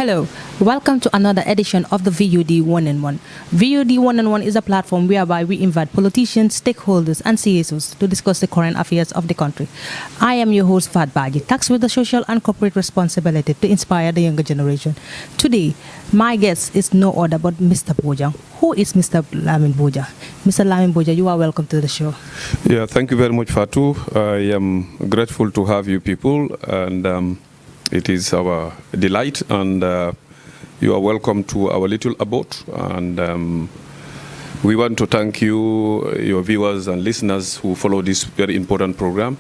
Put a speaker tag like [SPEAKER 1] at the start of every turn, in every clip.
[SPEAKER 1] Hello, welcome to another edition of the VOD One-on-One. VOD One-on-One is a platform whereby we invite politicians, stakeholders, and CSOs to discuss the current affairs of the country. I am your host, Fat Baji, tasked with the social and corporate responsibility to inspire the younger generation. Today, my guest is no other but Mr. Bojang. Who is Mr. Lamin Bojang? Mr. Lamin Bojang, you are welcome to the show.
[SPEAKER 2] Yeah, thank you very much, Fatu. I am grateful to have you people, and it is our delight, and you are welcome to our little abode. And we want to thank you, your viewers and listeners who follow this very important program.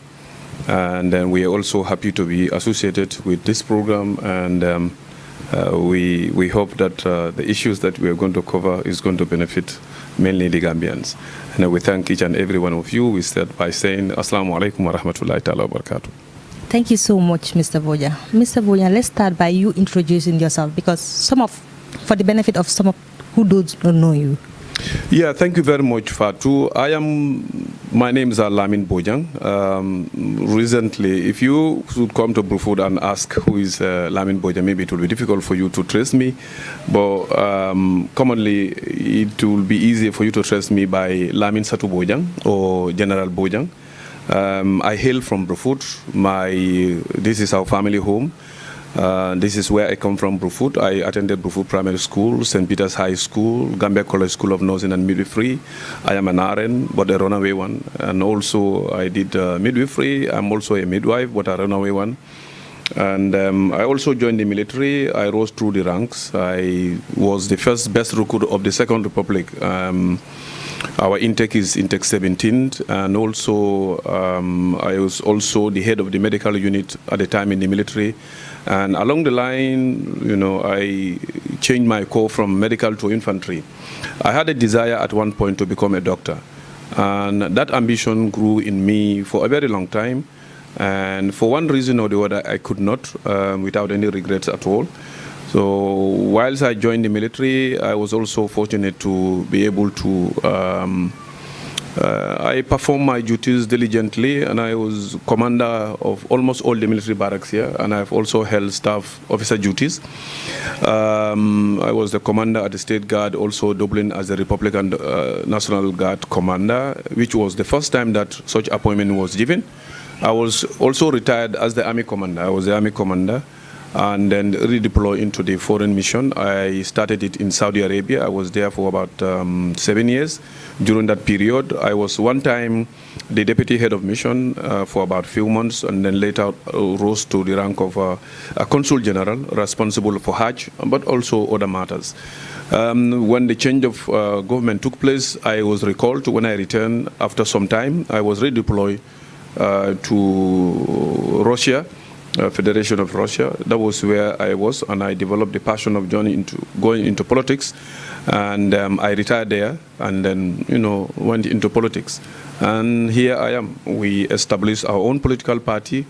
[SPEAKER 2] And then we are also happy to be associated with this program. And we hope that the issues that we are going to cover is going to benefit mainly the Gambians. And we thank each and every one of you. We start by saying, Assalamu alaikum wa rahmatullahi ta'ala wa barakatuh.
[SPEAKER 1] Thank you so much, Mr. Bojang. Mr. Bojang, let's start by you introducing yourself, because for the benefit of some of who don't know you.
[SPEAKER 2] Yeah, thank you very much, Fatu. My name is Lamin Bojang. Recently, if you should come to Bruford and ask who is Lamin Bojang, maybe it will be difficult for you to trace me. But commonly, it will be easier for you to trace me by Lamin Satu Bojang or General Bojang. I hail from Bruford. This is our family home. This is where I come from, Bruford. I attended Bruford Primary School, St. Peter's High School, Gambia College School of Nursing and Midwifery. I am an RN, but a runaway one. And also I did midwifery. I'm also a midwife, but a runaway one. And I also joined the military. I rose through the ranks. I was the first best recruit of the Second Republic. Our intake is intake 17, and also I was also the head of the medical unit at the time in the military. And along the line, I changed my corps from medical to infantry. I had a desire at one point to become a doctor, and that ambition grew in me for a very long time. And for one reason or the other, I could not, without any regrets at all. So whilst I joined the military, I was also fortunate to be able to, I performed my duties diligently, and I was commander of almost all the military barracks here, and I've also held staff officer duties. I was the commander at the State Guard, also doubling as the Republican National Guard commander, which was the first time that such appointment was given. I was also retired as the Army commander. I was the Army commander, and then redeployed into the foreign mission. I started it in Saudi Arabia. I was there for about 7 years. During that period, I was one time the deputy head of mission for about a few months, and then later rose to the rank of a consul general responsible for Hajj, but also other matters. When the change of government took place, I was recalled. When I returned after some time, I was redeployed to Russia, Federation of Russia. That was where I was, and I developed the passion of going into politics. And I retired there, and then went into politics. And here I am. We established our own political party,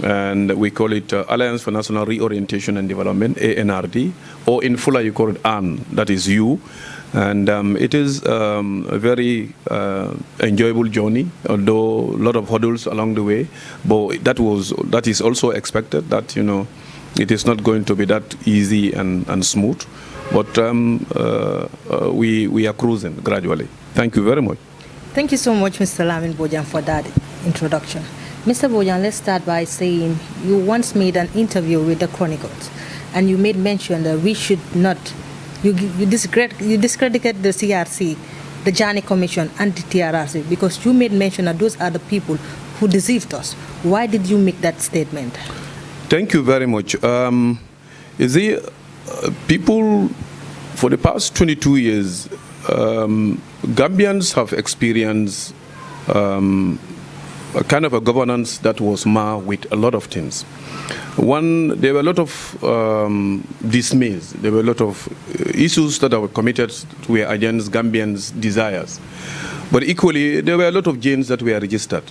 [SPEAKER 2] and we call it Alliance for National Reorientation and Development, ANRD, or in fuller you call it AN, that is you. And it is a very enjoyable journey, although a lot of hurdles along the way. But that is also expected, that it is not going to be that easy and smooth. But we are cruising gradually. Thank you very much.
[SPEAKER 1] Thank you so much, Mr. Lamin Bojang, for that introduction. Mr. Bojang, let's start by saying you once made an interview with the Chronicles, and you made mention that we should not. You discredited the CRC, the Jani Commission, and the TRRC, because you made mention that those are the people who deceived us. Why did you make that statement?
[SPEAKER 2] Thank you very much. You see, people, for the past 22 years, Gambians have experienced a kind of a governance that was marred with a lot of things. One, there were a lot of dismays. There were a lot of issues that were committed were against Gambians' desires. But equally, there were a lot of genes that were registered.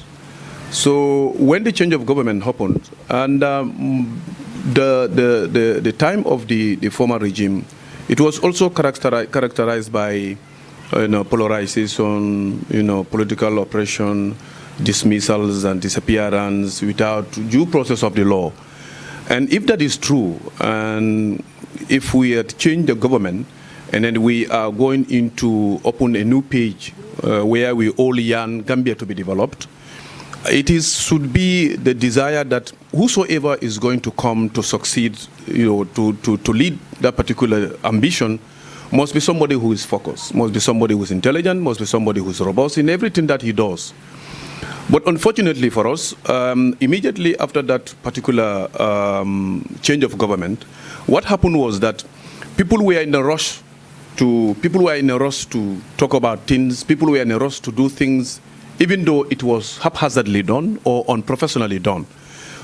[SPEAKER 2] So when the change of government happened, and the time of the former regime, it was also characterized by polarization, political oppression, dismissals and disappearance without due process of the law. And if that is true, and if we had changed the government and then we are going into open a new page where we all yearn Gambia to be developed, should be the desire that whosoever is going to come to succeed, to lead that particular ambition, must be somebody who is focused, must be somebody who is intelligent, must be somebody who is robust in everything that he does. But unfortunately for us, immediately after that particular change of government, what happened was that people were in a rush to talk about things. People were in a rush to do things, even though it was haphazardly done or unprofessionally done.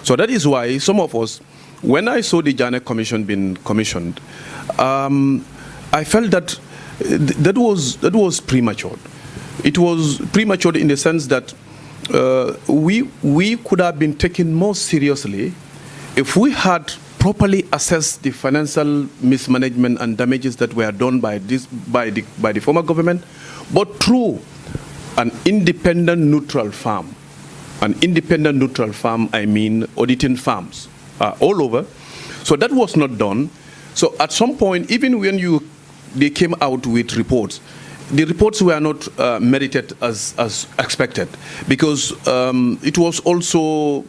[SPEAKER 2] So that is why some of us, when I saw the Janet Commission being commissioned, I felt that that was premature. It was premature in the sense that we could have been taken more seriously if we had properly assessed the financial mismanagement and damages that were done by the former government, but through an independent neutral firm. An independent neutral firm, I mean auditing firms all over. So that was not done. So at some point, even when they came out with reports, the reports were not merited as expected, because it was also,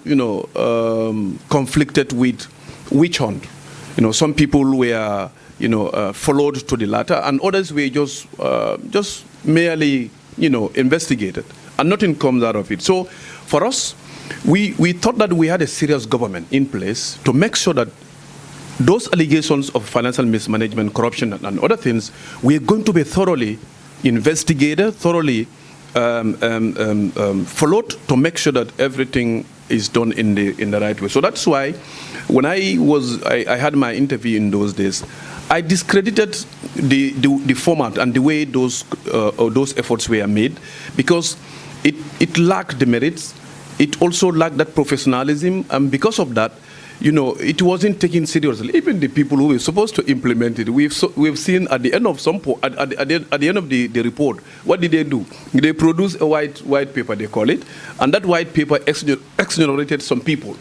[SPEAKER 2] conflicted with witch hunt. Some people were, followed to the latter, and others were just merely, investigated, and nothing comes out of it. So for us, we thought that we had a serious government in place to make sure that those allegations of financial mismanagement, corruption, and other things were going to be thoroughly investigated, thoroughly followed, to make sure that everything is done in the right way. So that's why when I had my interview in those days, I discredited the format and the way those efforts were made, because it lacked the merits. It also lacked that professionalism, and because of that, it wasn't taken seriously. Even the people who were supposed to implement it, we've seen at the end of at the end of the report, what did they do? They produced a white paper, they call it, and that white paper exonerated some people.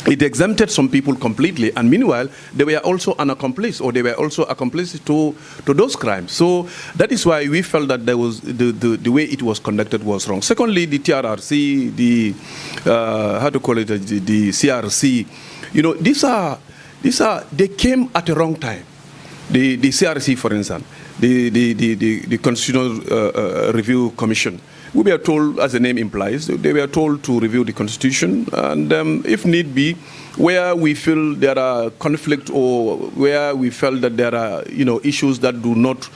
[SPEAKER 2] It exempted some people completely, and meanwhile, they were also an accomplice, or they were also accomplices to those crimes. So that is why we felt that there was the way it was conducted was wrong. Secondly, the TRRC, the CRC, they came at the wrong time. The CRC, for instance, the Constitutional Review Commission. We were told, as the name implies, they were told to review the Constitution, and if need be, where we feel there are conflict, or where we felt that there are issues that do not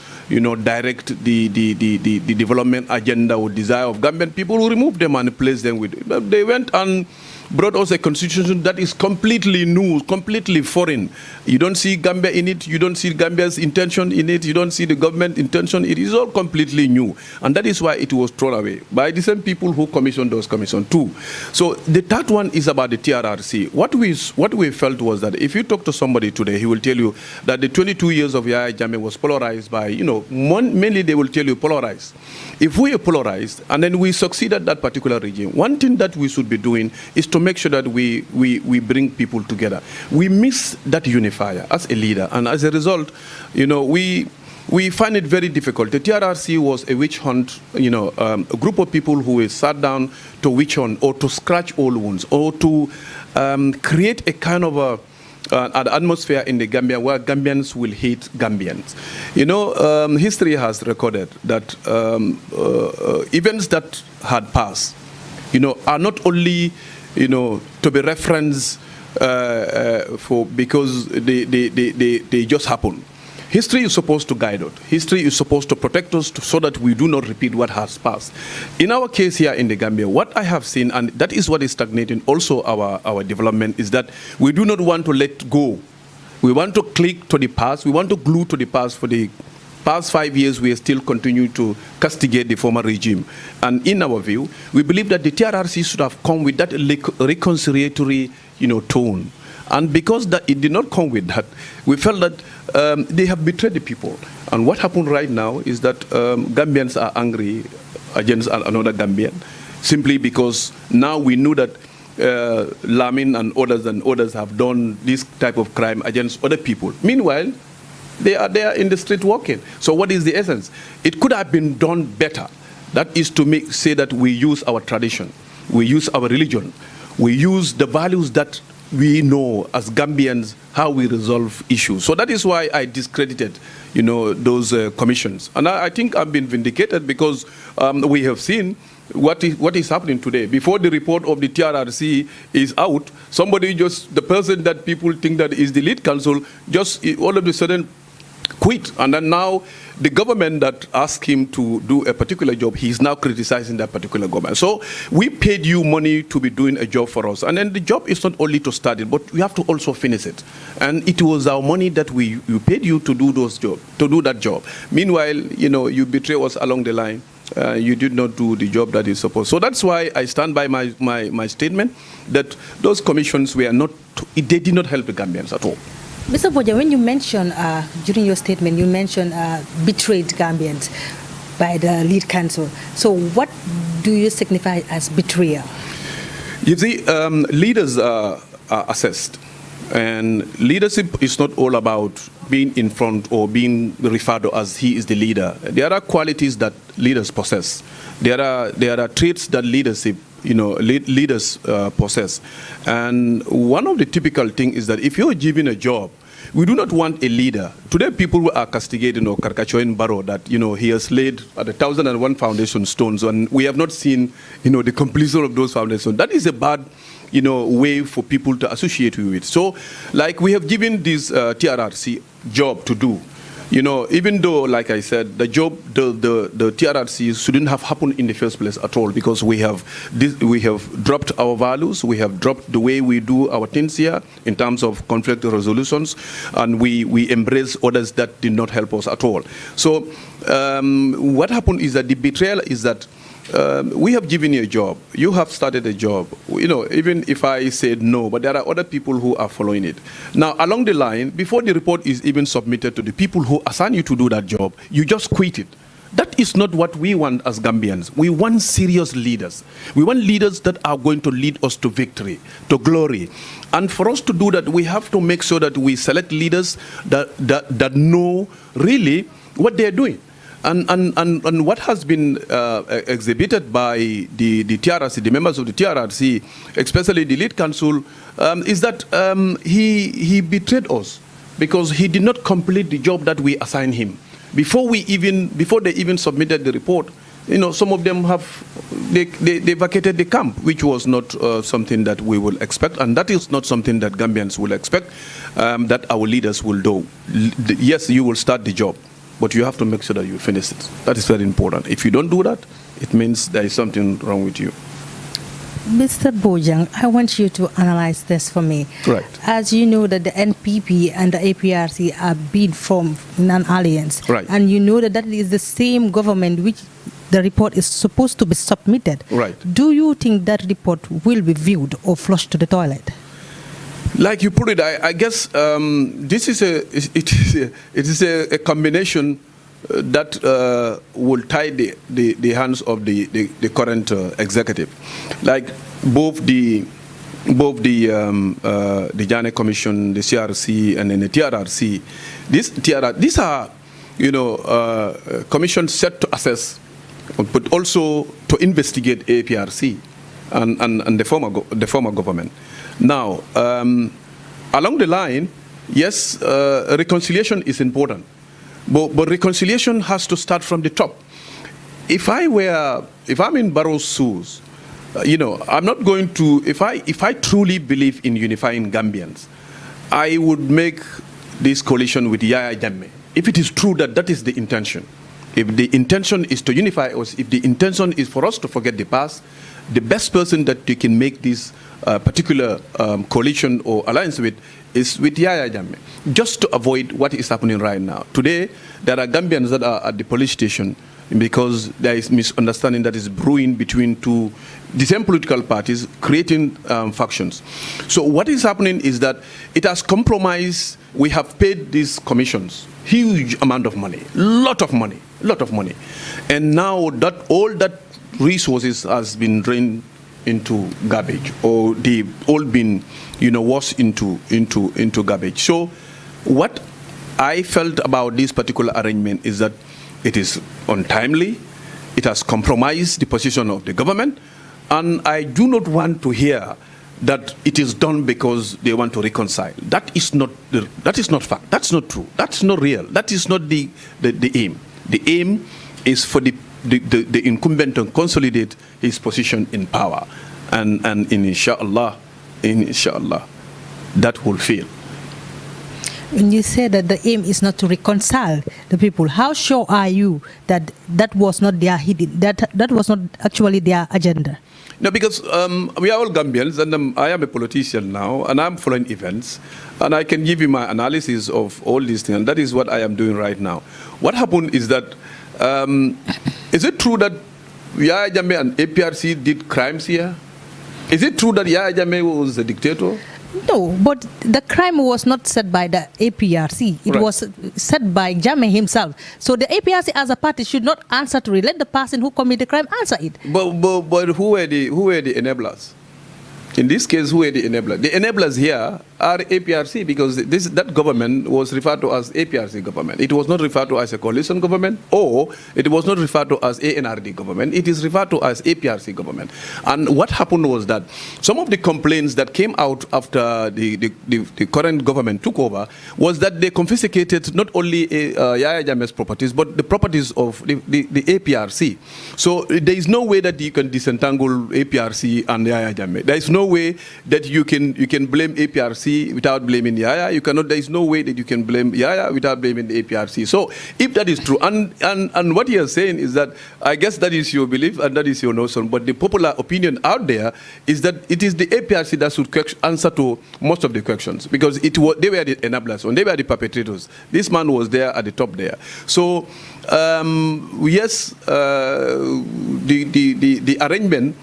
[SPEAKER 2] direct the development agenda or desire of Gambian people, who remove them and replace them with. They went and brought us a constitution that is completely new, completely foreign. You don't see Gambia in it, you don't see Gambia's intention in it, you don't see the government intention. It is all completely new. And that is why it was thrown away by the same people who commissioned those commissions too. So the third one is about the TRRC. What we felt was that if you talk to somebody today, he will tell you that the 22 years of Yahya Jammeh was polarized by, mainly they will tell you polarized. If we are polarized and then we succeeded that particular regime, one thing that we should be doing is to make sure that we bring people together. We miss that unifier as a leader, and as a result, we find it very difficult. The TRRC was a witch hunt, a group of people who sat down to witch hunt, or to scratch old wounds, or to create a kind of an atmosphere in the Gambia where Gambians will hate Gambians. History has recorded that events that had passed, are not only to be referenced because they just happen. History is supposed to guide us. History is supposed to protect us so that we do not repeat what has passed. In our case here in the Gambia, what I have seen, and that is what is stagnating also our development, is that we do not want to let go. We want to click to the past. We want to glue to the past. For the past 5 years, we still continue to castigate the former regime. And in our view, we believe that the TRRC should have come with that reconciliatory, tone. And because it did not come with that, we felt that they have betrayed the people. And what happened right now is that Gambians are angry against another Gambian, simply because now we know that Lamin and others have done this type of crime against other people. Meanwhile, they are there in the street walking. So what is the essence? It could have been done better. That is to say that we use our tradition, we use our religion, we use the values that we know as Gambians how we resolve issues. So that is why I discredited, those commissions. And I think I've been vindicated because we have seen what is happening today. Before the report of the TRRC is out, the person that people think that is the lead counsel, just all of a sudden quit. And then now the government that asked him to do a particular job, he's now criticizing that particular government. So we paid you money to be doing a job for us. And then the job is not only to start it, but we have to also finish it. And it was our money that we paid you to do that job. Meanwhile, you betray us along the line. You did not do the job that is supposed. So that's why I stand by my statement that those commissions they did not help the Gambians at all.
[SPEAKER 1] Mr. Bojang, when you mentioned, during your statement, you mentioned betrayed Gambians by the lead counsel. So what do you signify as betrayal?
[SPEAKER 2] You see, leaders are assessed. And leadership is not all about being in front or being referred to as he is the leader. There are qualities that leaders possess. There are traits that leaders possess. And one of the typical things is that if you're given a job, we do not want a leader. Today, people are castigating or caricaturing Barrow that, he has laid at 1,001 foundation stones, and we have not seen, the completion of those foundations. That is a bad, way for people to associate you with. So, like, we have given this TRRC job to do. Even though, like I said, the TRRC shouldn't have happened in the first place at all, because we have dropped our values, we have dropped the way we do our things here in terms of conflict resolutions, and we embrace others that did not help us at all. So what happened is that the betrayal is that we have given you a job. You have started a job. Even if I said no, but there are other people who are following it. Now, along the line, before the report is even submitted to the people who assign you to do that job, you just quit it. That is not what we want as Gambians. We want serious leaders. We want leaders that are going to lead us to victory, to glory. And for us to do that, we have to make sure that we select leaders that know really what they're doing. And what has been exhibited by the TRRC, the members of the TRRC, especially the lead counsel, is that he betrayed us because he did not complete the job that we assigned him. Before they even submitted the report, some of them they vacated the camp, which was not something that we will expect, and that is not something that Gambians will expect that our leaders will do. Yes, you will start the job, but you have to make sure that you finish it. That is very important. If you don't do that, it means there is something wrong with you.
[SPEAKER 1] Mr. Bojang, I want you to analyze this for me.
[SPEAKER 2] Right.
[SPEAKER 1] As you know that the NPP and the APRC are being formed in an alliance.
[SPEAKER 2] Right.
[SPEAKER 1] And you know that is the same government which the report is supposed to be submitted.
[SPEAKER 2] Right.
[SPEAKER 1] Do you think that report will be viewed or flushed to the toilet?
[SPEAKER 2] Like you put it, I guess this is a combination that will tie the hands of the current executive, like both the Jane Commission, the CRC, and then the TRRC. These are commissions set to assess, but also to investigate APRC and the former government. Now, along the line, yes, reconciliation is important, but reconciliation has to start from the top. If I'm in Barrow's shoes, I'm not going to. If I truly believe in unifying Gambians, I would make this coalition with Yaya Jammeh. If it is true that is the intention, if the intention is to unify us, if the intention is for us to forget the past, the best person that you can make this particular coalition or alliance with is with Yaya Jammeh, just to avoid what is happening right now. Today, there are Gambians that are at the police station because there is misunderstanding that is brewing between the same political parties, creating factions. So what is happening is that it has compromised. We have paid these commissions huge amount of money, lot of money, and now that all that resources has been drained into garbage, or they've all been, washed into garbage. So what I felt about this particular arrangement is that it is untimely, it has compromised the position of the government, and I do not want to hear that it is done because they want to reconcile. That is not fact. That's not true. That's not real. That is not the aim. The aim is for the incumbent to consolidate his position in power, and inshallah, that will fail.
[SPEAKER 1] When you say that the aim is not to reconcile the people, how sure are you that that was not their hidden, that was not actually their agenda?
[SPEAKER 2] No, because we are all Gambians, and I am a politician now, and I'm following events, and I can give you my analysis of all these things, and that is what I am doing right now. What happened is that, is it true that Yahya Jammeh and APRC did crimes here? Is it true that Yahya Jammeh was a dictator?
[SPEAKER 1] No, but the crime was not set by the APRC. It was set by Jammeh himself. So the APRC as a party should not answer to it. Let the person who committed the crime answer it.
[SPEAKER 2] But who were the enablers? In this case, who were the enablers? The enablers here are APRC, because that government was referred to as APRC government. It was not referred to as a coalition government, or it was not referred to as ANRD government. It is referred to as APRC government. And what happened was that some of the complaints that came out after the current government took over was that they confiscated not only Yahya Jammeh's properties, but the properties of the APRC. So there is no way that you can disentangle APRC and Yahya Jammeh. There is no way that you can blame APRC without blaming Yahya. You cannot. There is no way that you can blame Yahya without blaming the APRC. So if that is true, and what you are saying is that, I guess that is your belief and that is your notion, but the popular opinion out there is that it is the APRC that should answer to most of the questions, because they were the enablers and they were the perpetrators. This man was there at the top there. So yes, the arrangement,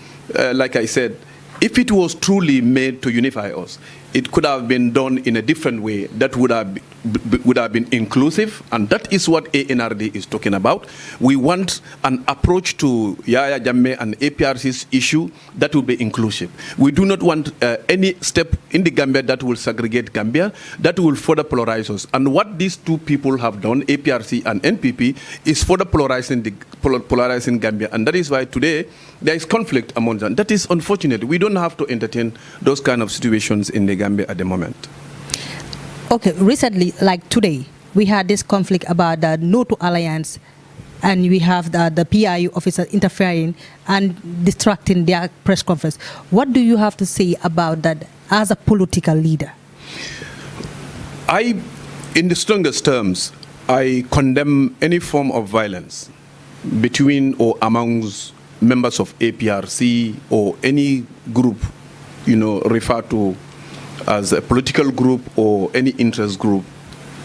[SPEAKER 2] like I said, if it was truly made to unify us, it could have been done in a different way that would have been inclusive, and that is what ANRD is talking about. We want an approach to Yahya Jammeh and APRC's issue that will be inclusive. We do not want any step in the Gambia that will segregate Gambia, that will further polarize us. And what these two people have done, APRC and NPP, is further polarizing Gambia, and that is why today there is conflict among them. That is unfortunate. We don't have to entertain those kind of situations in the Gambia at the moment.
[SPEAKER 1] Okay, recently, like today, we had this conflict about the No to Alliance, and we have the PIU officer interfering and distracting their press conference. What do you have to say about that as a political leader?
[SPEAKER 2] In the strongest terms, I condemn any form of violence between or amongst members of APRC or any group, referred to as a political group or any interest group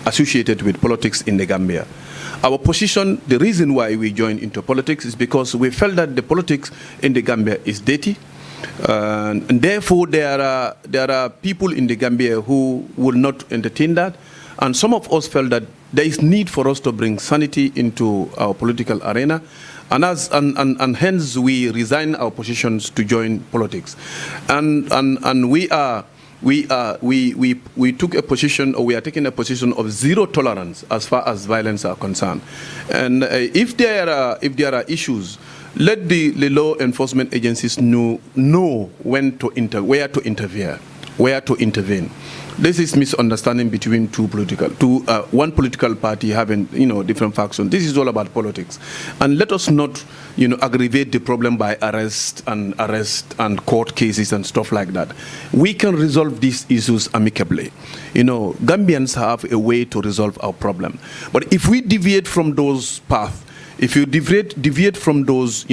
[SPEAKER 2] associated with politics in the Gambia. Our position, the reason why we joined into politics is because we felt that the politics in the Gambia is dirty, and therefore there are people in the Gambia who will not entertain that, and some of us felt that there is need for us to bring sanity into our political arena, and hence we resign our positions to join politics, and we took a position, or we are taking a position of zero tolerance as far as violence are concerned. And if there are issues, let the law enforcement agencies know when to where to intervene. This is misunderstanding between one political party having different factions. This is all about politics, and let us not aggravate the problem by arrest and court cases and stuff like that. We can resolve these issues amicably. Gambians have a way to resolve our problem, but if we deviate from those paths, if you deviate from those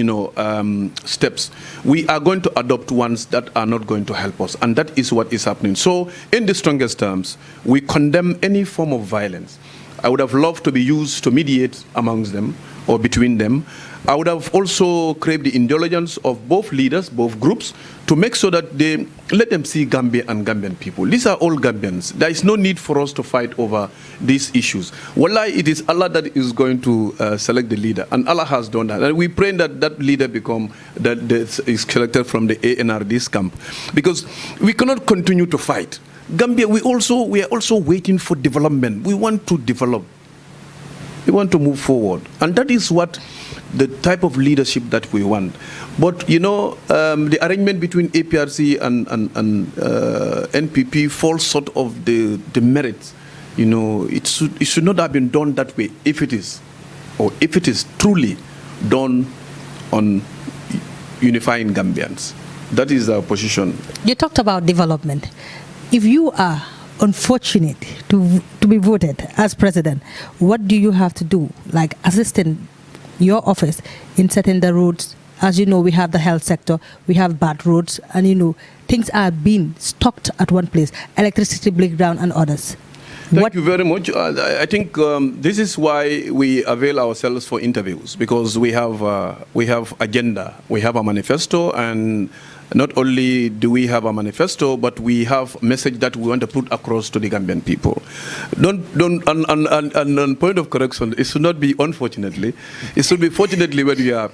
[SPEAKER 2] steps, we are going to adopt ones that are not going to help us, and that is what is happening. So in the strongest terms, we condemn any form of violence. I would have loved to be used to mediate amongst them, or between them. I would have also craved the indulgence of both leaders, both groups, to make sure that they let them see Gambia and Gambian people. These are all Gambians. There is no need for us to fight over these issues. Wallahi, it is Allah that is going to select the leader, and Allah has done that. And we pray that that leader is selected from the ANRD's camp, because we cannot continue to fight. Gambia, we are also waiting for development. We want to develop. We want to move forward, and that is what the type of leadership that we want. But the arrangement between APRC and NPP falls short of the merits. It should not have been done that way if it is truly done on unifying Gambians. That is our position.
[SPEAKER 1] You talked about development. If you are unfortunate to be voted as president, what do you have to do, like assisting your office in setting the roads? As you know, we have the health sector, we have bad roads, and things are being stocked at one place, electricity breakdown and others.
[SPEAKER 2] Thank you very much. I think this is why we avail ourselves for interviews, because we have agenda, we have a manifesto, and not only do we have a manifesto, but we have a message that we want to put across to the Gambian people. On point of correction, it should not be unfortunately. It should be fortunately when you are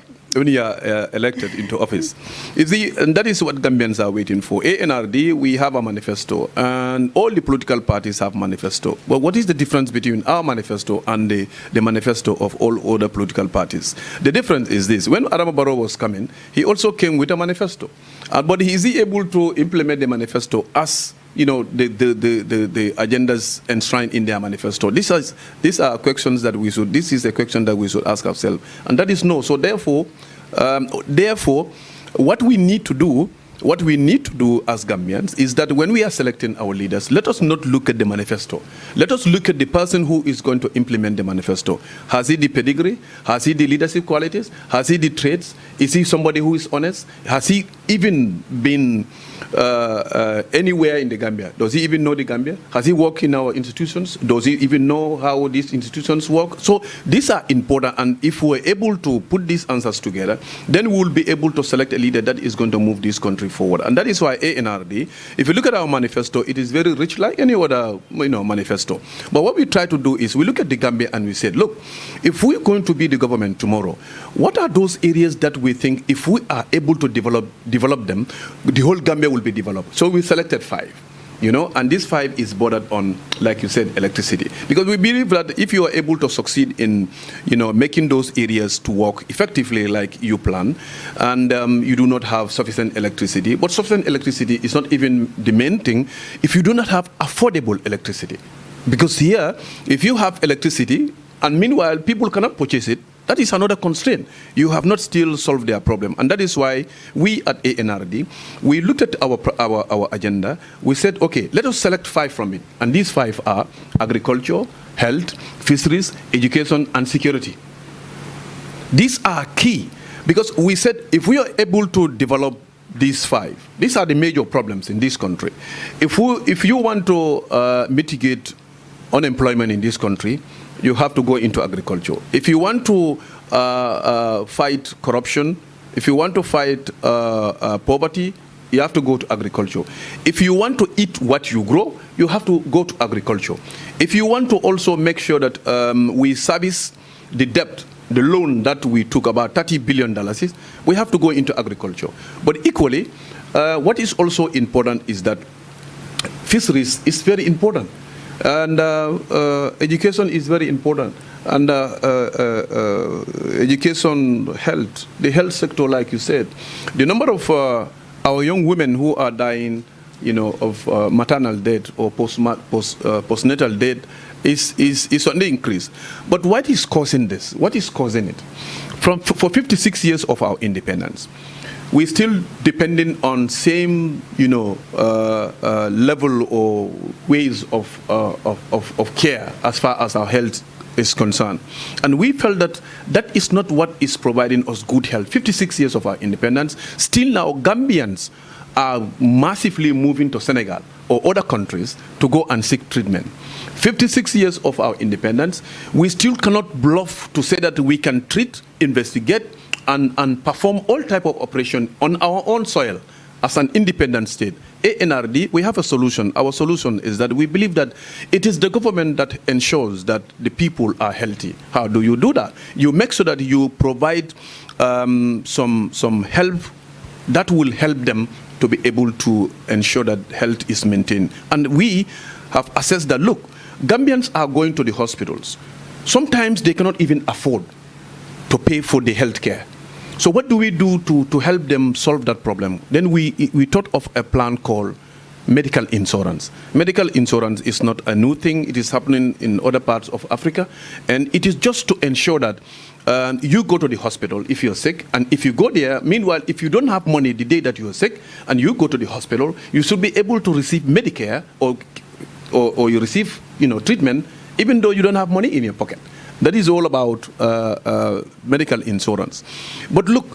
[SPEAKER 2] elected into office. You see, and that is what Gambians are waiting for. ANRD, we have a manifesto, and all the political parties have manifesto. But what is the difference between our manifesto and the manifesto of all other political parties? The difference is this: when Adama Barrow was coming, he also came with a manifesto. But is he able to implement the manifesto as the agendas enshrined in their manifesto? These are questions that this is a question that we should ask ourselves, and that is no. So therefore, what we need to do as Gambians is that when we are selecting our leaders, let us not look at the manifesto. Let us look at the person who is going to implement the manifesto. Has he the pedigree? Has he the leadership qualities? Has he the traits? Is he somebody who is honest? Has he even been anywhere in the Gambia? Does he even know the Gambia? Has he worked in our institutions? Does he even know how these institutions work? So these are important, and if we're able to put these answers together, then we'll be able to select a leader that is going to move this country forward. And that is why ANRD, if you look at our manifesto, it is very rich like any other manifesto. But what we try to do is we look at the Gambia and we said, look, if we're going to be the government tomorrow, what are those areas that we think if we are able to develop them, the whole Gambia will be developed? So we selected 5. And this 5 is bordered on, like you said, electricity. Because we believe that if you are able to succeed in, making those areas to work effectively like you plan, and you do not have sufficient electricity, but sufficient electricity is not even the main thing if you do not have affordable electricity. Because here, if you have electricity, and meanwhile people cannot purchase it, that is another constraint. You have not still solved their problem. And that is why we at ANRD, we looked at our agenda. We said, okay, let us select 5 from it. And these 5 are agriculture, health, fisheries, education, and security. These are key, because we said if we are able to develop these 5, these are the major problems in this country. If you want to mitigate unemployment in this country, you have to go into agriculture. If you want to fight corruption, if you want to fight poverty, you have to go to agriculture. If you want to eat what you grow, you have to go to agriculture. If you want to also make sure that we service the debt, the loan that we took, about $30 billion, we have to go into agriculture. But equally, what is also important is that fisheries is very important. And education is very important. And education, health, the health sector, like you said, the number of our young women who are dying, of maternal death or postnatal death is on the increase. But what is causing this? What is causing it? For 56 years of our independence, we're still depending on same, level or ways of care as far as our health is concerned. And we felt that that is not what is providing us good health. 56 years of our independence, still now Gambians are massively moving to Senegal or other countries to go and seek treatment. 56 years of our independence, we still cannot bluff to say that we can treat, investigate, and perform all type of operation on our own soil as an independent state. ANRD, we have a solution. Our solution is that we believe that it is the government that ensures that the people are healthy. How do you do that? You make sure that you provide some help that will help them to be able to ensure that health is maintained. And we have assessed that, look, Gambians are going to the hospitals. Sometimes they cannot even afford to pay for the health care. So what do we do to help them solve that problem? Then we thought of a plan called medical insurance. Medical insurance is not a new thing. It is happening in other parts of Africa. And it is just to ensure that you go to the hospital if you're sick. And if you go there, meanwhile, if you don't have money the day that you're sick and you go to the hospital, you should be able to receive Medicare or you receive treatment even though you don't have money in your pocket. That is all about medical insurance. But look,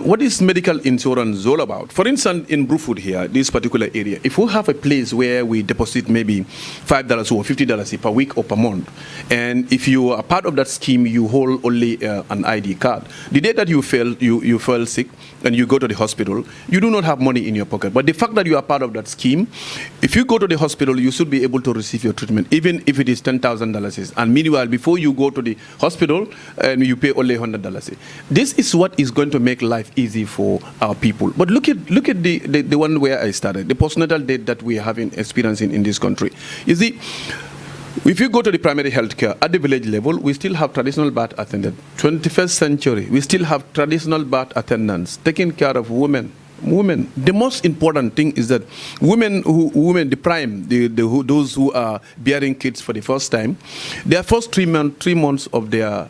[SPEAKER 2] what is medical insurance all about? For instance, in Bruford here, this particular area, if we have a place where we deposit maybe $5 or $50 per week or per month, and if you are part of that scheme, you hold only an ID card. The day that you fell sick and you go to the hospital, you do not have money in your pocket. But the fact that you are part of that scheme, if you go to the hospital, you should be able to receive your treatment, even if it is $10,000. And meanwhile, before you go to the hospital, and you pay only $100. This is what is going to make life easy for our people. But look at the one where I started, the postnatal death that we are experiencing in this country. You see, if you go to the primary health care at the village level, we still have traditional birth attendants. 21st century, we still have traditional birth attendants taking care of women. The most important thing is that women, the prime, those who are bearing kids for the first time, their first 3 months of their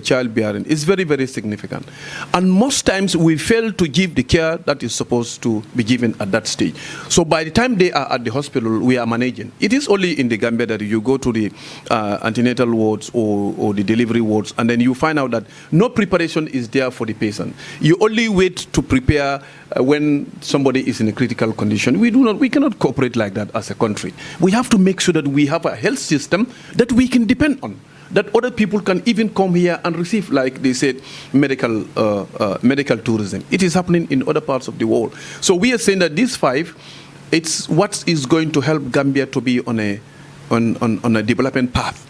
[SPEAKER 2] childbearing is very, very significant. And most times we fail to give the care that is supposed to be given at that stage. So by the time they are at the hospital, we are managing. It is only in the Gambia that you go to the antenatal wards or the delivery wards, and then you find out that no preparation is there for the patient. You only wait to prepare when somebody is in a critical condition. We cannot cooperate like that as a country. We have to make sure that we have a health system that we can depend on, that other people can even come here and receive, like they said, medical tourism. It is happening in other parts of the world. So we are saying that these 5, it's what is going to help Gambia to be on a development path.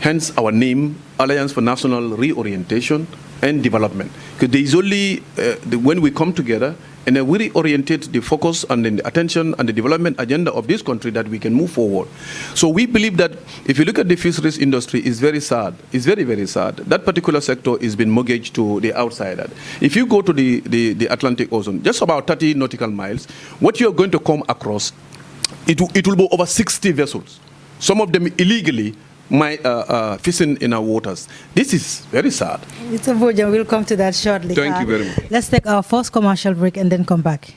[SPEAKER 2] Hence our name, Alliance for National Reorientation and Development. Because there is only, when we come together, and then we reorientate the focus and then the attention and the development agenda of this country, that we can move forward. So we believe that if you look at the fisheries industry, it's very sad. It's very, very sad. That particular sector is being mortgaged to the outsider. If you go to the Atlantic Ocean, just about 30 nautical miles, what you're going to come across, it will be over 60 vessels, some of them illegally, fishing in our waters. This is very sad.
[SPEAKER 1] Mr. Bojang, we'll come to that shortly.
[SPEAKER 2] Thank you very much.
[SPEAKER 1] Let's take our first commercial break and then come back.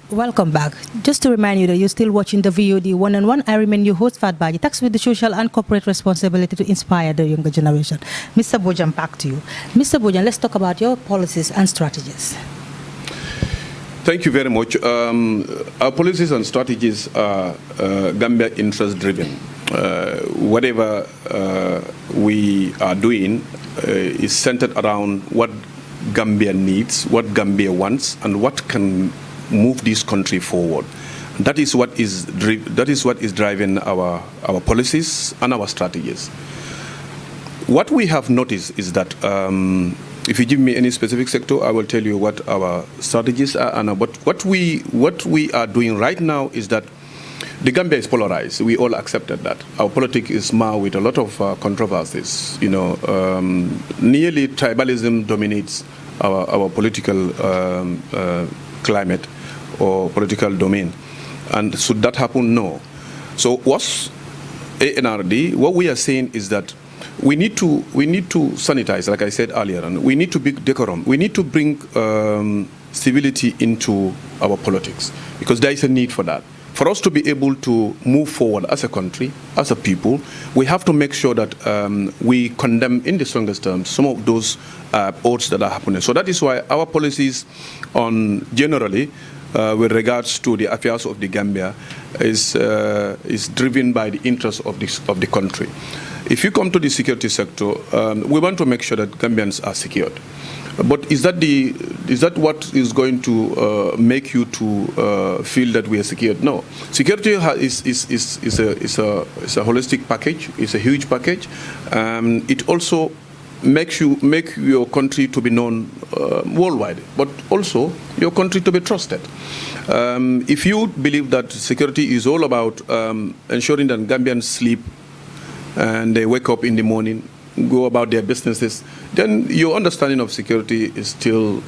[SPEAKER 1] Welcome back. Just to remind you that you're still watching the VOD One-on-One. I remain your host, Fat Baji, taxed with the social and corporate responsibility to inspire the younger generation. Mr. Bojang, back to you. Mr. Bojang, let's talk about your policies and strategies.
[SPEAKER 2] Thank you very much. Our policies and strategies are Gambia interest-driven. Whatever we are doing is centered around what Gambia needs, what Gambia wants, and what can move this country forward. That is what is driving our policies and our strategies. What we have noticed is that if you give me any specific sector, I will tell you what our strategies are. And what we are doing right now is that the Gambia is polarized. We all accepted that. Our politics is marred with a lot of controversies. Nearly tribalism dominates our political climate or political domain. And should that happen? No. So what's ANRD? What we are saying is that we need to sanitize, like I said earlier, and we need to be decorum. We need to bring civility into our politics, because there is a need for that. for us to be able to move forward as a country, as a people, we have to make sure that we condemn in the strongest terms some of those odds that are happening. So that is why our policies on generally with regards to the affairs of the Gambia is driven by the interests of the country. If you come to the security sector, we want to make sure that Gambians are secured. But is that what is going to make you to feel that we are secured? No. Security is a holistic package. It's a huge package. It also make your country to be known worldwide, but also your country to be trusted. If you believe that security is all about ensuring that Gambians sleep and they wake up in the morning, go about their businesses, then your understanding of security is still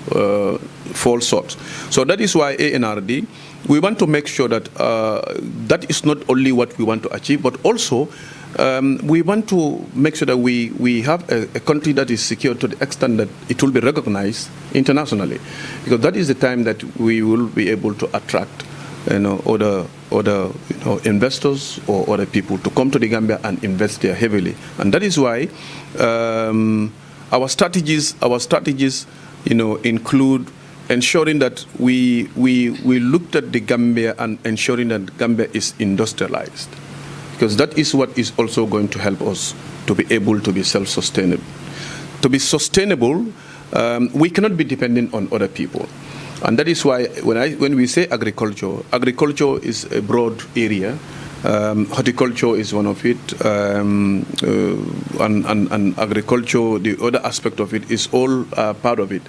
[SPEAKER 2] falls short. So that is why ANRD, we want to make sure that that is not only what we want to achieve, but also we want to make sure that we have a country that is secure to the extent that it will be recognized internationally, because that is the time that we will be able to attract other investors or other people to come to the Gambia and invest there heavily. And that is why our strategies include ensuring that we looked at the Gambia and ensuring that Gambia is industrialized, because that is what is also going to help us to be able to be self-sustainable. To be sustainable, we cannot be dependent on other people. And that is why when we say agriculture is a broad area. Horticulture is one of it, and agriculture, the other aspect of it, is all part of it.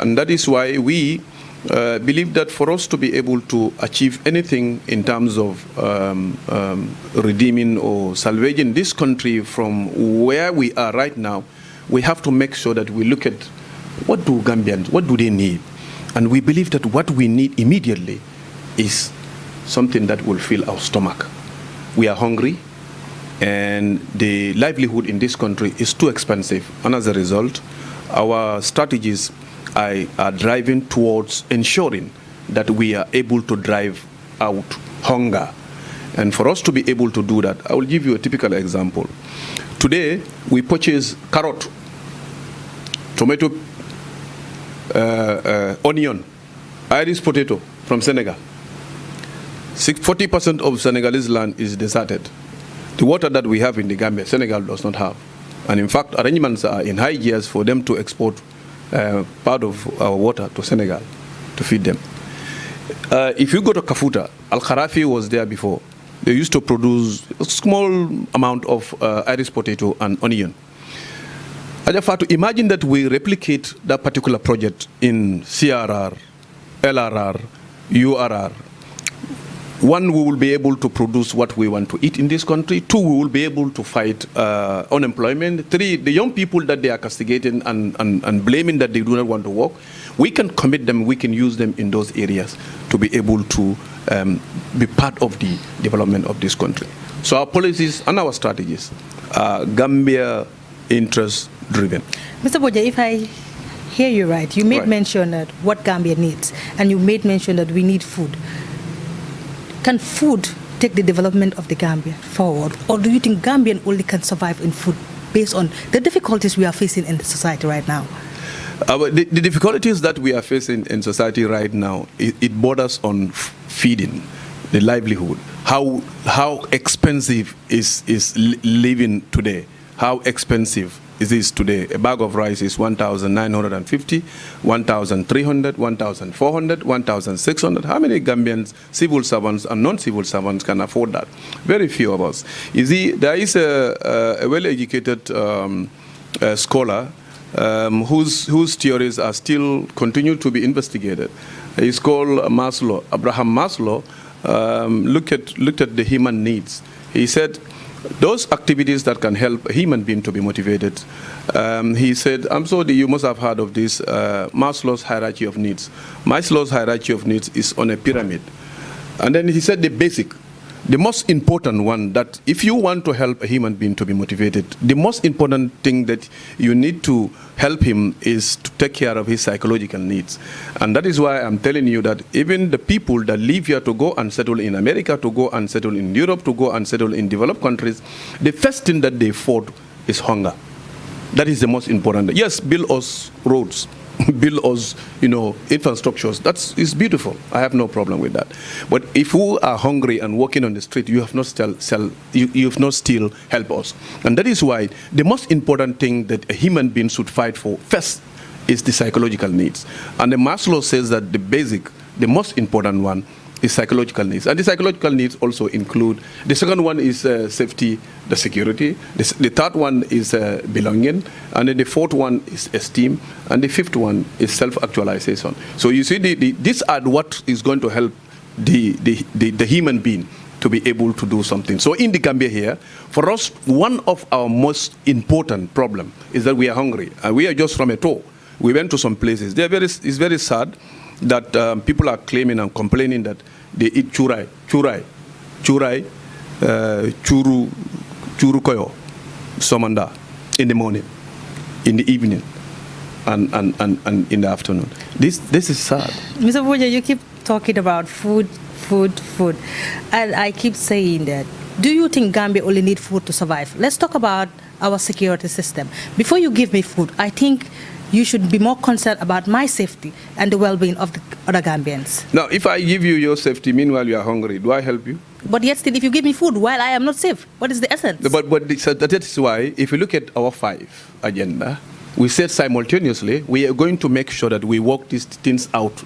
[SPEAKER 2] And that is why we believe that for us to be able to achieve anything in terms of redeeming or salvaging this country from where we are right now, we have to make sure that we look at what do they need? And we believe that what we need immediately is something that will fill our stomach. We are hungry, and the livelihood in this country is too expensive. And as a result, our strategies are driving towards ensuring that we are able to drive out hunger. And for us to be able to do that, I will give you a typical example. Today, we purchase carrot, tomato, onion, Irish potato from Senegal. 40% of Senegalese land is deserted. The water that we have in the Gambia, Senegal does not have. And in fact, arrangements are in high gears for them to export part of our water to Senegal to feed them. If you go to Kafuta, Al-Kharafi was there before. They used to produce a small amount of Irish potato and onion. I just have to imagine that we replicate that particular project in CRR, LRR, URR. One, we will be able to produce what we want to eat in this country. Two, we will be able to fight unemployment. Three, the young people that they are castigating and blaming that they do not want to work, we can commit them, we can use them in those areas to be able to be part of the development of this country. So our policies and our strategies are Gambia interest-driven.
[SPEAKER 1] Mr. Bojang, if I hear you right, you made mention that what Gambia needs, and you made mention that we need food. Can food take the development of the Gambia forward, or do you think Gambian only can survive in food based on the difficulties we are facing in the society right now?
[SPEAKER 2] The difficulties that we are facing in society right now, it borders on feeding, the livelihood. How expensive is living today? How expensive is this today? A bag of rice is 1,950, 1,300, 1,400, 1,600. How many Gambians, civil servants and non-civil servants, can afford that? Very few of us. You see, there is a well-educated scholar whose theories are still continue to be investigated. He's called Maslow, Abraham Maslow. Looked at the human needs. He said, those activities that can help a human being to be motivated. He said, I'm sorry, you must have heard of this, Maslow's hierarchy of needs. Maslow's hierarchy of needs is on a pyramid. And then he said the basic. The most important one, that if you want to help a human being to be motivated, the most important thing that you need to help him is to take care of his psychological needs. And that is why I'm telling you that even the people that live here to go and settle in America, to go and settle in Europe, to go and settle in developed countries, the first thing that they fought is hunger. That is the most important. Yes, build us roads, build us, infrastructures. It's beautiful. I have no problem with that. But if we are hungry and walking on the street, you have not still help us. And that is why the most important thing that a human being should fight for first is the psychological needs. And the Maslow says that the most important one is psychological needs. And the psychological needs also include, the second one is safety, the security. The third one is belonging. And then the fourth one is esteem. And the fifth one is self-actualization. So you see, these are what is going to help the human being to be able to do something. So in the Gambia here, for us, one of our most important problem is that we are hungry. And we are just from a tour. We went to some places. It's very sad that people are claiming and complaining that they eat churu koyo, somanda, in the morning, in the evening, and in the afternoon. This is sad.
[SPEAKER 1] Mr. Bojang, you keep talking about food. And I keep saying that. Do you think Gambia only need food to survive? Let's talk about our security system. Before you give me food, I think you should be more concerned about my safety and the well-being of the other Gambians.
[SPEAKER 2] Now, if I give you your safety, meanwhile you are hungry, do I help you?
[SPEAKER 1] But yet still, if you give me food while I am not safe, what is the essence?
[SPEAKER 2] But that is why, if you look at our 5 agenda, we said simultaneously, we are going to make sure that we work these things out.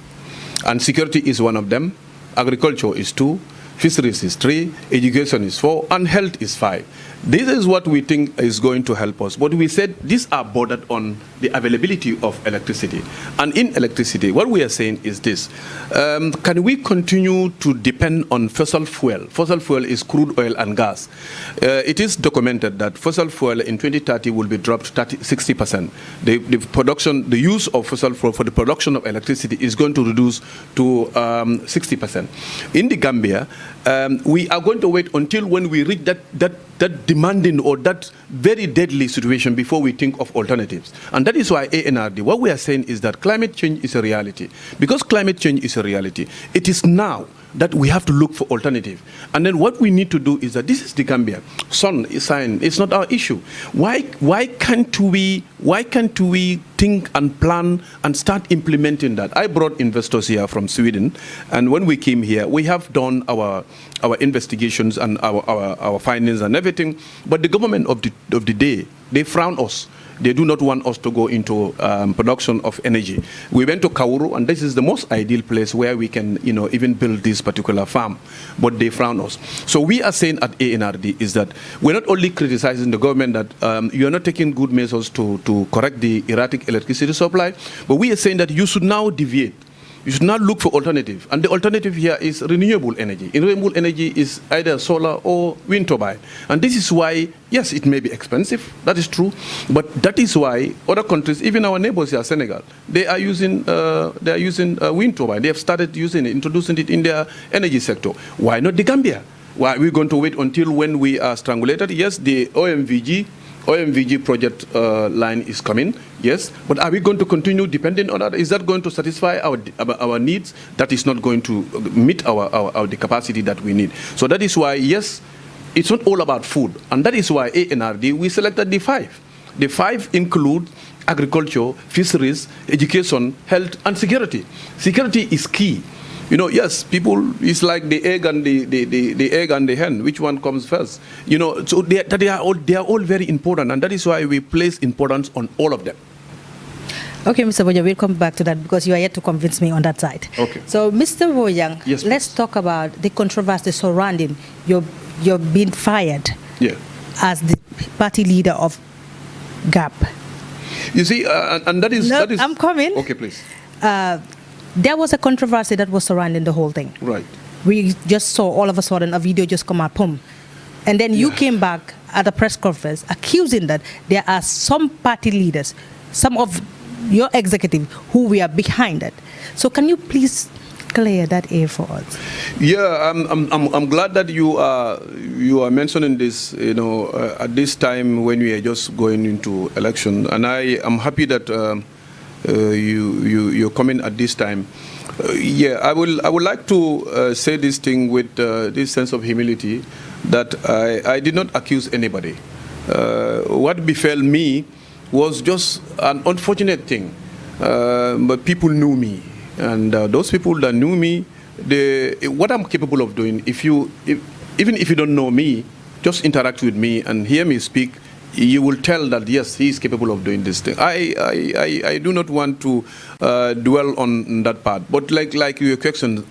[SPEAKER 2] And security is one of them, agriculture is 2, fisheries is 3, education is 4, and health is 5. This is what we think is going to help us. But we said these are bordered on the availability of electricity. And in electricity, what we are saying is this. Can we continue to depend on fossil fuel? Fossil fuel is crude oil and gas. It is documented that fossil fuel in 2030 will be dropped 60%. The use of fossil fuel for the production of electricity is going to reduce to 60%. In the Gambia, we are going to wait until when we reach that demanding or that very deadly situation before we think of alternatives. And that is why ANRD, what we are saying is that climate change is a reality. Because climate change is a reality, it is now that we have to look for alternative. And then what we need to do is that this is the Gambia. Sun is sign. It's not our issue. Why can't we think and plan and start implementing that? I brought investors here from Sweden, and when we came here, we have done our investigations and our findings and everything. But the government of the day, they frown us. They do not want us to go into production of energy. We went to Kauru, and this is the most ideal place where we can, even build this particular farm. But they frown us. So we are saying at ANRD is that we're not only criticizing the government that you are not taking good measures to correct the erratic electricity supply, but we are saying that you should now deviate. You should not look for alternative. And the alternative here is renewable energy. Renewable energy is either solar or wind turbine. And this is why, yes, it may be expensive. That is true. But that is why other countries, even our neighbors here, Senegal, they are using wind turbine. They have started using it, introducing it in their energy sector. Why not the Gambia? Why are we going to wait until when we are strangulated? Yes, the OMVG project line is coming, yes, but are we going to continue depending on that? Is that going to satisfy our needs? That is not going to meet the capacity that we need. So that is why, yes, it's not all about food. And that is why ANRD, we selected the 5. The 5 include agriculture, fisheries, education, health, and security. Security is key. Yes, people, it's like the egg and the egg and the hen. Which one comes first? So they are all very important, and that is why we place importance on all of them.
[SPEAKER 1] Okay, Mr. Bojang, we'll come back to that because you are yet to convince me on that side.
[SPEAKER 2] Okay.
[SPEAKER 1] So, Mr. Bojang,
[SPEAKER 2] yes,
[SPEAKER 1] let's talk about the controversy surrounding your being fired as the party leader of GAP.
[SPEAKER 2] You see, and that is...
[SPEAKER 1] I'm coming.
[SPEAKER 2] Okay, please.
[SPEAKER 1] There was a controversy that was surrounding the whole thing.
[SPEAKER 2] Right.
[SPEAKER 1] We just saw all of a sudden a video just come out, boom. And then you came back at a press conference accusing that there are some party leaders, some of your executive who were behind it. So can you please clear that air for us?
[SPEAKER 2] Yeah, I'm glad that you are mentioning this. At this time when we are just going into election, and I am happy that you're coming at this time. Yeah, I would like to say this thing with this sense of humility that I did not accuse anybody. What befell me was just an unfortunate thing, but people knew me, and those people that knew me, what I'm capable of doing, even if you don't know me, just interact with me and hear me speak, you will tell that yes, he is capable of doing this thing. I do not want to dwell on that part, but like your question,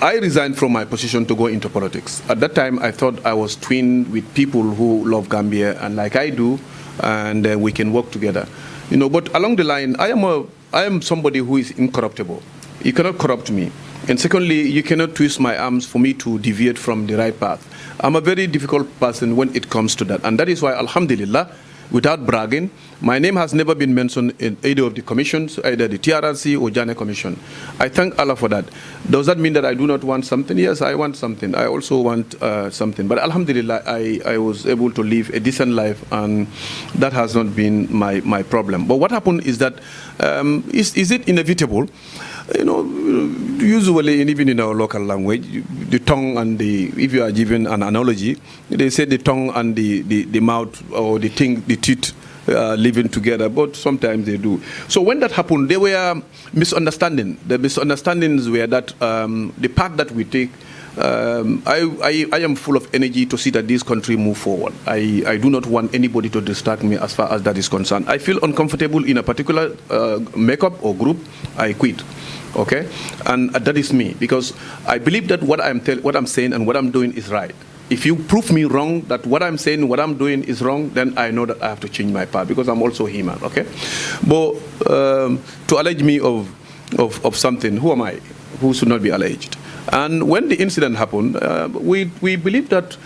[SPEAKER 2] I resigned from my position to go into politics. At that time, I thought I was twinned with people who love Gambia and like I do, and we can work together. But along the line, I am somebody who is incorruptible. You cannot corrupt me. And secondly, you cannot twist my arms for me to deviate from the right path. I'm a very difficult person when it comes to that. And that is why, alhamdulillah, without bragging, my name has never been mentioned in either of the commissions, either the TRRC or Janneh Commission. I thank Allah for that. Does that mean that I do not want something? Yes, I want something. I also want something. But alhamdulillah, I was able to live a decent life, and that has not been my problem. But what happened is that, is it inevitable? Usually, even in our local language, the tongue and if you are given an analogy, they say the tongue and the mouth or the teeth living together, but sometimes they do. So when that happened, there were misunderstandings. The misunderstandings were that the path that we take, I am full of energy to see that this country move forward. I do not want anybody to distract me as far as that is concerned. I feel uncomfortable in a particular makeup or group, I quit. Okay, and that is me, because I believe that what I'm saying and what I'm doing is right. If you prove me wrong, that what I'm saying, what I'm doing is wrong, then I know that I have to change my path, because I'm also human. Okay, but to allege me of something, who am I? Who should not be alleged? And when the incident happened, we believe that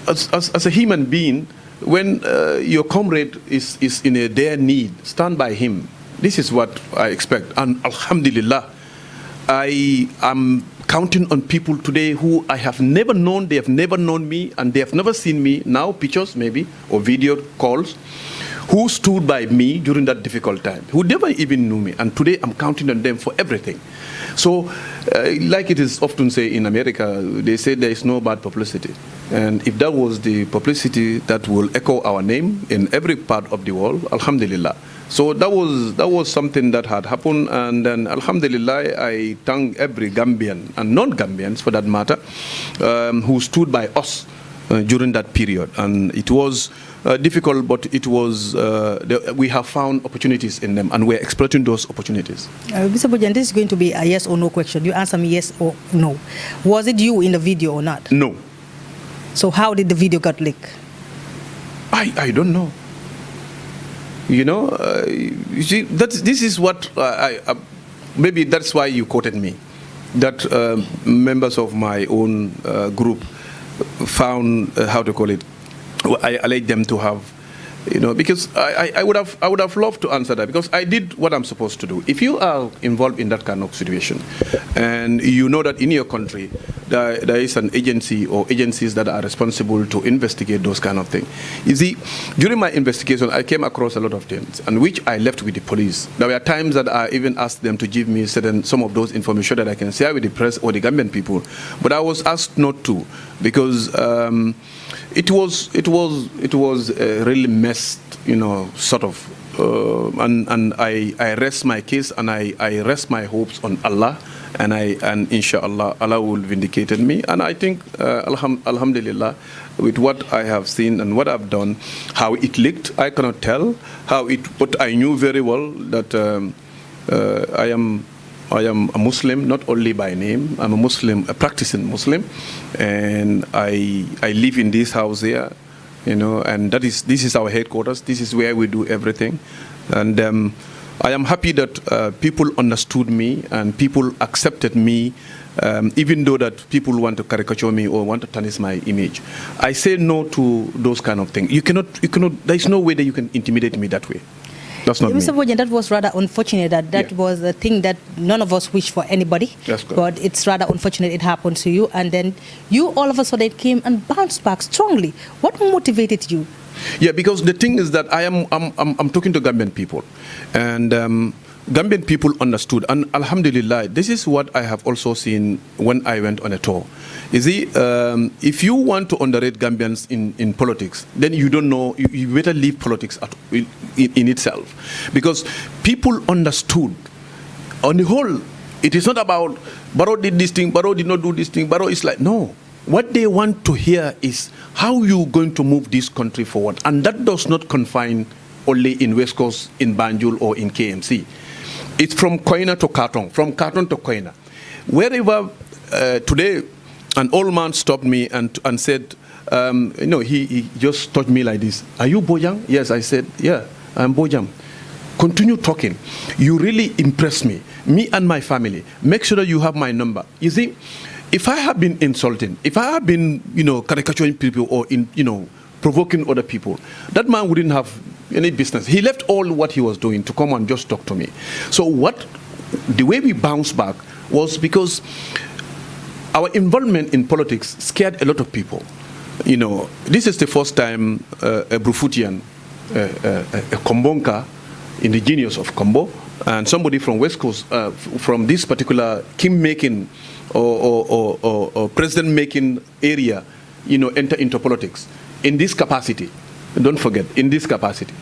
[SPEAKER 2] as a human being, when your comrade is in a dire need, stand by him. This is what I expect. And alhamdulillah, I am counting on people today who I have never known, they have never known me, and they have never seen me, now pictures maybe, or video calls, who stood by me during that difficult time, who never even knew me. And today I'm counting on them for everything. So, like it is often said in America, they say there is no bad publicity. And if that was the publicity that will echo our name in every part of the world, alhamdulillah. So that was something that had happened, and then alhamdulillah, I thank every Gambian and non-Gambians for that matter who stood by us during that period. And it was difficult, but it was we have found opportunities in them, and we're exploiting those opportunities.
[SPEAKER 1] Mr. Bojang, this is going to be a yes or no question. You answer me yes or no. Was it you in the video or not?
[SPEAKER 2] No.
[SPEAKER 1] So how did the video get leaked?
[SPEAKER 2] I don't know. You see, this is what maybe that's why you quoted me, that members of my own group found how to call it. I alleged them to have, because I would have loved to answer that, because I did what I'm supposed to do. If you are involved in that kind of situation, and you know that in your country there is an agency or agencies that are responsible to investigate those kind of things. You see, during my investigation, I came across a lot of things, and which I left with the police. There were times that I even asked them to give me some of those information that I can share with the press or the Gambian people, but I was asked not to, because it was really messed, sort of. And I rest my case, and I rest my hopes on Allah, and inshallah Allah will vindicate me. And I think alhamdulillah, with what I have seen and what I've done, how it leaked, I cannot tell but I knew very well that I am a Muslim, not only by name. I'm a Muslim, a practicing Muslim, and I live in this house here. And this is our headquarters. This is where we do everything. And I am happy that people understood me and people accepted me, even though that people want to caricature me or want to tarnish my image. I say no to those kind of things. You cannot, there is no way that you can intimidate me that way. That's not
[SPEAKER 1] Mr.
[SPEAKER 2] me.
[SPEAKER 1] Bojang, that was rather unfortunate. That was a thing that none of us wish for anybody.
[SPEAKER 2] That's correct.
[SPEAKER 1] But it's rather unfortunate it happened to you. And then you all of a sudden came and bounced back strongly. What motivated you?
[SPEAKER 2] Yeah, because the thing is that I'm talking to Gambian people, and Gambian people understood. And Alhamdulillah, this is what I have also seen when I went on a tour. You see, if you want to underrate Gambians in politics, then you don't know, you better leave politics in itself. Because people understood. On the whole, it is not about Barrow did this thing, Barrow did not do this thing, Barrow is like, no. What they want to hear is how you going to move this country forward. And that does not confine only in West Coast, in Banjul, or in KMC. It's from Koina to Kartong, from Kartong to Koina. Wherever today, an old man stopped me and said, he just touched me like this. Are you Bojang? Yes, I said, yeah, I'm Bojang. Continue talking. You really impressed me and my family. Make sure that you have my number. You see, if I have been insulting, if I have been, caricaturing people or provoking other people, that man wouldn't have any business. He left all what he was doing to come and just talk to me. So the way we bounced back was because our involvement in politics scared a lot of people. This is the first time a Brufutian, a Kombonka, indigenous of Kombo, and somebody from West Coast, from this particular king-making or president-making area, enter into politics in this capacity. Don't forget, in this capacity.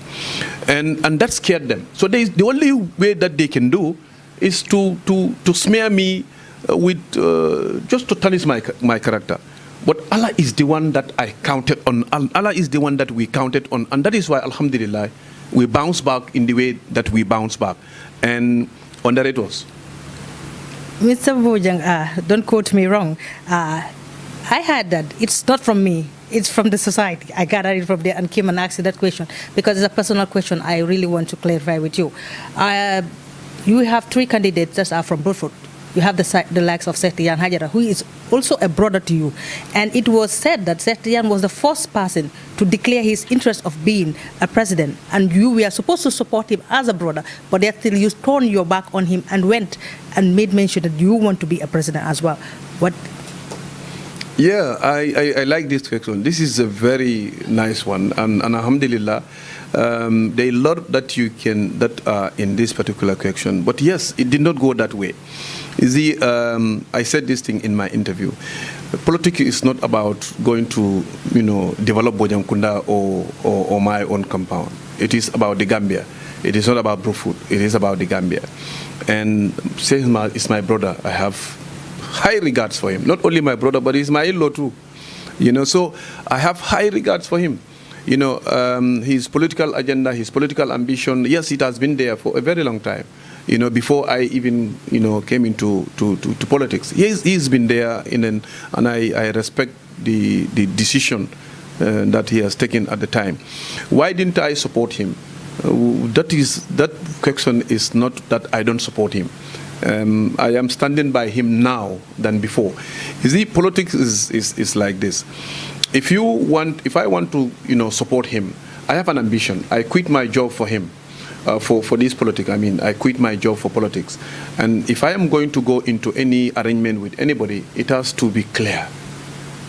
[SPEAKER 2] And that scared them. So the only way that they can do is to smear me with, just to tarnish my character. But Allah is the one that I counted on. Allah is the one that we counted on. And that is why, alhamdulillah, we bounce back in the way that we bounce back. And underrate us.
[SPEAKER 1] Mr. Bojang, don't quote me wrong. I heard that it's not from me. It's from the society. I gathered it from there and came and asked you that question because it's a personal question I really want to clarify with you. You have three candidates that are from Brufut. You have the likes of Setian Hajara, who is also a brother to you. And it was said that Setian was the first person to declare his interest of being a president. And you were supposed to support him as a brother, but yet still you turned your back on him and went and made mention that you want to be a president as well. What?
[SPEAKER 2] Yeah, I like this question. This is a very nice one. And alhamdulillah, there are a lot that are in this particular question. But yes, it did not go that way. You see, I said this thing in my interview. Politics is not about going to, develop Bojang Kunda or my own compound. It is about the Gambia. It is not about Brufut. It is about the Gambia. And Sehma is my brother. I have high regards for him. Not only my brother, but he's my in-law too. So I have high regards for him. His political agenda, his political ambition, yes, it has been there for a very long time. Before I even, came into to politics. He's been there, and I respect the decision that he has taken at the time. Why didn't I support him? That question is not that I don't support him. I am standing by him now than before. You see, politics is like this. If I want to, support him, I have an ambition. I quit my job for him. For this politics, I quit my job for politics. And if I am going to go into any arrangement with anybody, it has to be clear.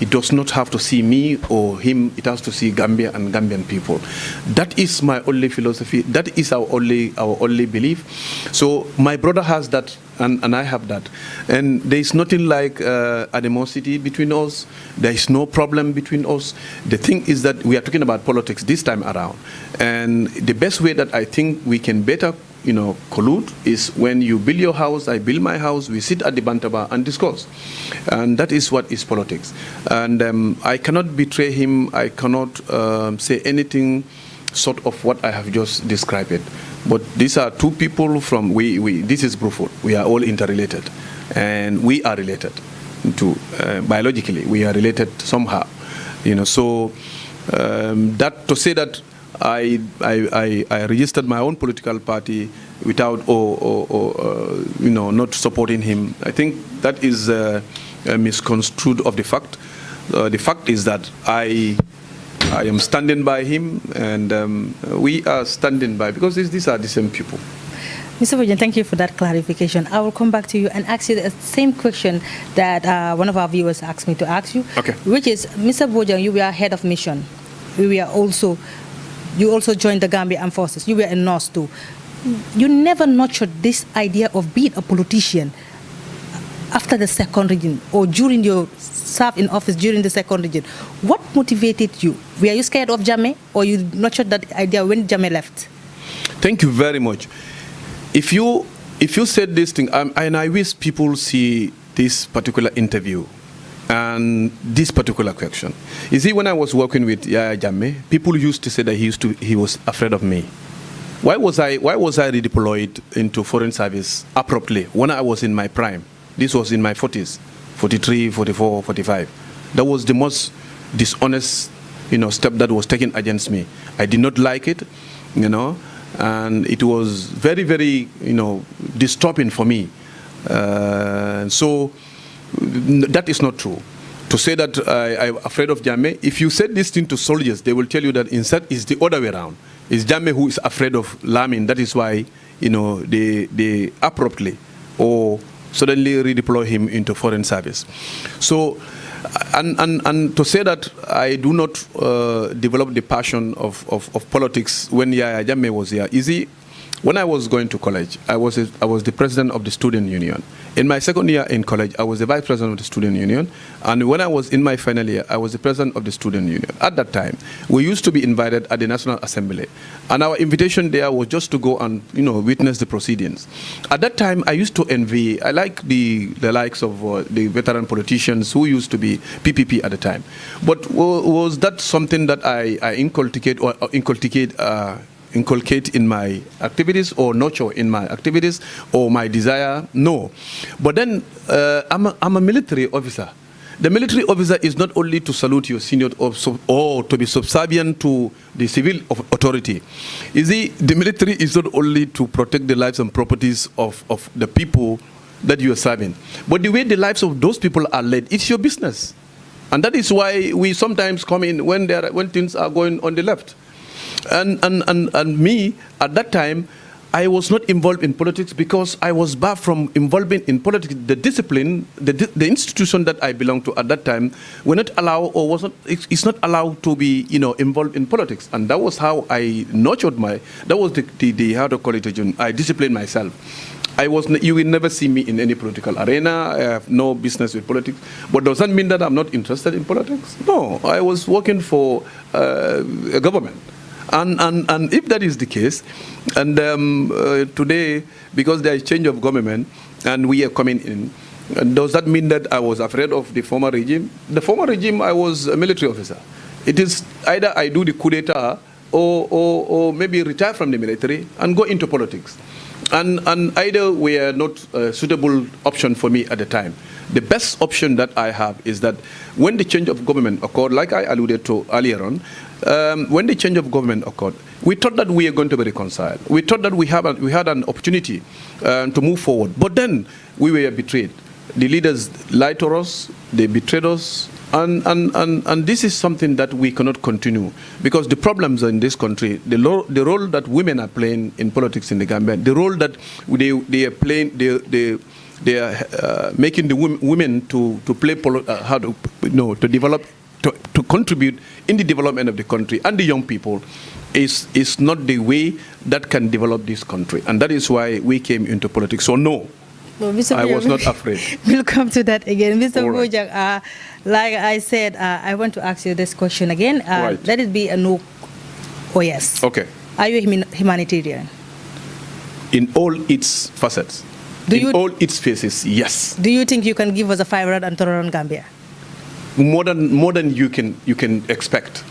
[SPEAKER 2] It does not have to see me or him. It has to see Gambia and Gambian people. That is my only philosophy. That is our only belief. So my brother has that, and I have that. And there is nothing like animosity between us. There is no problem between us. The thing is that we are talking about politics this time around. And the best way that I think we can better collude is when you build your house, I build my house, we sit at the Bantaba and discuss. And that is what is politics. And I cannot betray him, I cannot say anything sort of what I have just described it. But these are two people from, this is Brufut, we are all interrelated. And we are related to, biologically, we are related somehow. So that to say that I registered my own political party without not supporting him. I think that is misconstrued of the fact. The fact is that I I am standing by him, and we are standing by, because these are the same people.
[SPEAKER 1] Mr. Bojang, thank you for that clarification. I will come back to you and ask you the same question that one of our viewers asked me to ask you,
[SPEAKER 2] okay.
[SPEAKER 1] Which is, Mr. Bojang, you were head of mission. You also joined the Gambia Armed Forces. You were a nurse too. You never nurtured this idea of being a politician after the second regime or during your serve in office during the second regime. What motivated you? Were you scared of Jammeh, or you nurtured that idea when Jammeh left?
[SPEAKER 2] Thank you very much. If you said this thing, and I wish people see this particular interview and this particular question. You see, when I was working with Yaya Jammeh, people used to say that he was afraid of me. Why was I redeployed into foreign service abruptly when I was in my prime? This was in my 40s, 43, 44, 45. That was the most dishonest, step that was taken against me. I did not like it, and it was very, very, disturbing for me. So that is not true. To say that I'm afraid of Jammeh, if you said this thing to soldiers, they will tell you that instead it's the other way around. It's Jammeh who is afraid of Lamin. That is why, they abruptly or suddenly redeploy him into foreign service. So, and to say that I do not develop the passion of politics when Yaya Jammeh was here. Easy. When I was going to college, I was the president of the student union. In my second year in college, I was the vice president of the student union. And when I was in my final year, I was the president of the student union. At that time, we used to be invited at the National Assembly. And our invitation there was just to go and, witness the proceedings. At that time, I used to envy, I like the likes of the veteran politicians who used to be PPP at the time. But was that something that I inculcate in my activities or nurture in my activities or my desire? No. But then I'm a military officer. The military officer is not only to salute your senior or to be subservient to the civil authority. You see, the military is not only to protect the lives and properties of the people that you are serving, but the way the lives of those people are led, it's your business. And that is why we sometimes come in when things are going on the left. And me, at that time, I was not involved in politics because I was barred from involvement in politics. The discipline, the institution that I belonged to at that time, were not allowed or it's not allowed to be, involved in politics. And that was how I nurtured that was the how to call it, I disciplined myself. You will never see me in any political arena. I have no business with politics. But does that mean that I'm not interested in politics? No, I was working for a government. And if that is the case, and today, because there is change of government and we are coming in, does that mean that I was afraid of the former regime? The former regime, I was a military officer. It is either I do the coup d'etat or maybe retire from the military and go into politics. And either were not a suitable option for me at the time. The best option that I have is that when the change of government occurred, like I alluded to earlier on, when the change of government occurred, we thought that we are going to be reconciled. We thought that we had an opportunity to move forward. But then we were betrayed. The leaders lied to us, they betrayed us, and this is something that we cannot continue, because the problems in this country, the role that women are playing in politics in the Gambia, the role that they are playing, they are making the women to play to develop, to contribute in the development of the country and the young people is not the way that can develop this country, and that is why we came into politics. So no.
[SPEAKER 1] Well, Mr.
[SPEAKER 2] I was not afraid.
[SPEAKER 1] We'll come to that again. Mr.
[SPEAKER 2] Right.
[SPEAKER 1] Bojang, like I said, I want to ask you this question again.
[SPEAKER 2] Right.
[SPEAKER 1] Let it be a no or yes.
[SPEAKER 2] Okay.
[SPEAKER 1] Are you a humanitarian?
[SPEAKER 2] In all its facets. All its phases, yes.
[SPEAKER 1] Do you think you can give us a vibrant and tolerant Gambia?
[SPEAKER 2] More than you can expect.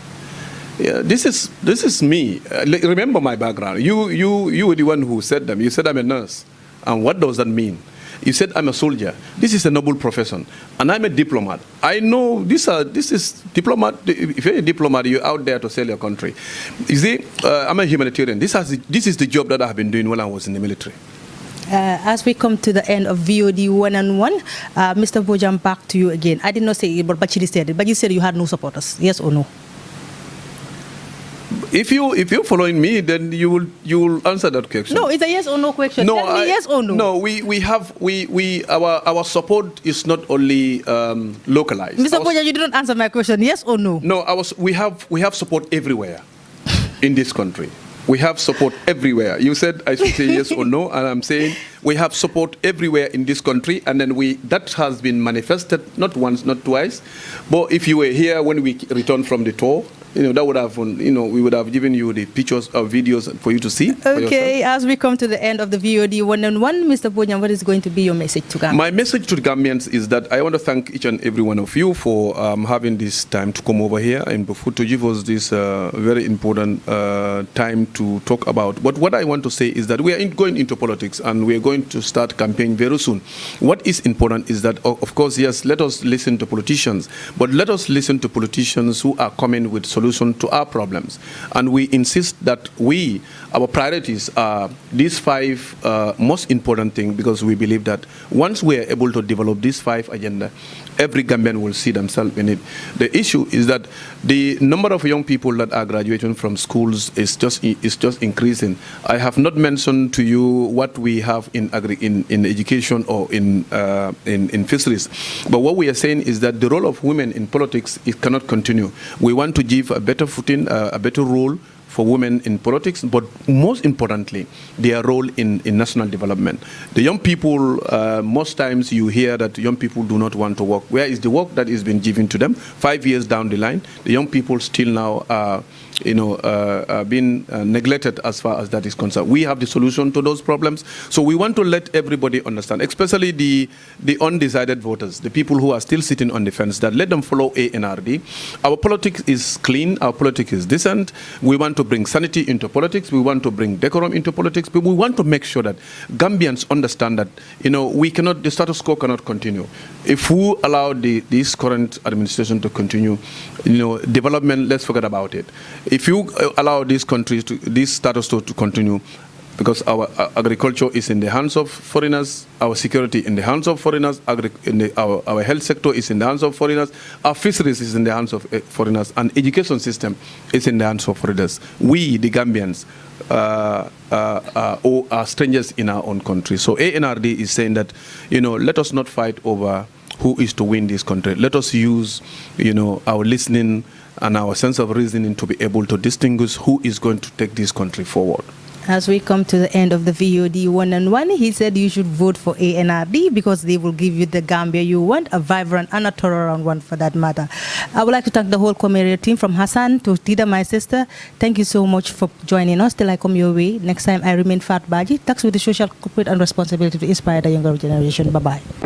[SPEAKER 2] Yeah, this is me. Remember my background. You were the one who said them. You said I'm a nurse. And what does that mean? You said I'm a soldier. This is a noble profession, and I'm a diplomat. I know this is diplomat. If you're a diplomat, you're out there to sell your country. You see, I'm a humanitarian. This is the job that I have been doing when I was in the military.
[SPEAKER 1] As we come to the end of VOD 1-on-1, Mr. Bojang, back to you again. I did not say it, but Bachiri said it. But you said you had no supporters. Yes or no?
[SPEAKER 2] If you're following me, then you will answer that question.
[SPEAKER 1] No, it's a yes or no question.
[SPEAKER 2] No,
[SPEAKER 1] Tell me yes or no.
[SPEAKER 2] No, our support is not only localized.
[SPEAKER 1] Mr. Bojang, you didn't answer my question. Yes or no?
[SPEAKER 2] No, we have support everywhere in this country. We have support everywhere. You said I should say yes or no, and I'm saying we have support everywhere in this country, and then that has been manifested not once, not twice. But if you were here when we returned from the tour, that would have, we would have given you the pictures or videos for you to see.
[SPEAKER 1] Okay, as we come to the end of the VOD one-on-one, Mr. Bojang, what is going to be your message to Gambians?
[SPEAKER 2] My message to the Gambians is that I want to thank each and every one of you for having this time to come over here and to give us this very important time to talk about. But what I want to say is that we are going into politics, and we are going to start campaign very soon. What is important is that, of course, yes, let us listen to politicians, but let us listen to politicians who are coming with solutions to our problems. And we insist that our priorities are these 5 most important things, because we believe that once we are able to develop these 5 agenda, every Gambian will see themselves in it. The issue is that the number of young people that are graduating from schools is just increasing. I have not mentioned to you what we have in education or in fisheries, but what we are saying is that the role of women in politics, it cannot continue. We want to give a better footing, a better role for women in politics, but most importantly, their role in national development. The young people, most times you hear that young people do not want to work. Where is the work that is being given to them? 5 years down the line, the young people still now are being neglected as far as that is concerned. We have the solution to those problems. So we want to let everybody understand, especially the undecided voters, the people who are still sitting on the fence, that let them follow ANRD. Our politics is clean, our politics is decent. We want to bring sanity into politics. We want to bring decorum into politics. But we want to make sure that Gambians understand that, the status quo cannot continue. If we allow this current administration to continue, development, let's forget about it. If you allow this status quo to continue, because our agriculture is in the hands of foreigners, our security in the hands of foreigners, our health sector is in the hands of foreigners, our fisheries is in the hands of foreigners, and education system is in the hands of foreigners. We, the Gambians, are strangers in our own country. So ANRD is saying that, let us not fight over who is to win this country. Let us use, our listening and our sense of reasoning to be able to distinguish who is going to take this country forward.
[SPEAKER 1] As we come to the end of the VOD one-on-one, he said you should vote for ANRD because they will give you the Gambia you want, a vibrant and a tolerant one for that matter. I would like to thank the whole Comeria team, from Hassan to Tida, my sister. Thank you so much for joining us. Till I come your way. Next time, I remain Fat Baji. Tax with the social, corporate and responsibility to inspire the younger generation. Bye-bye.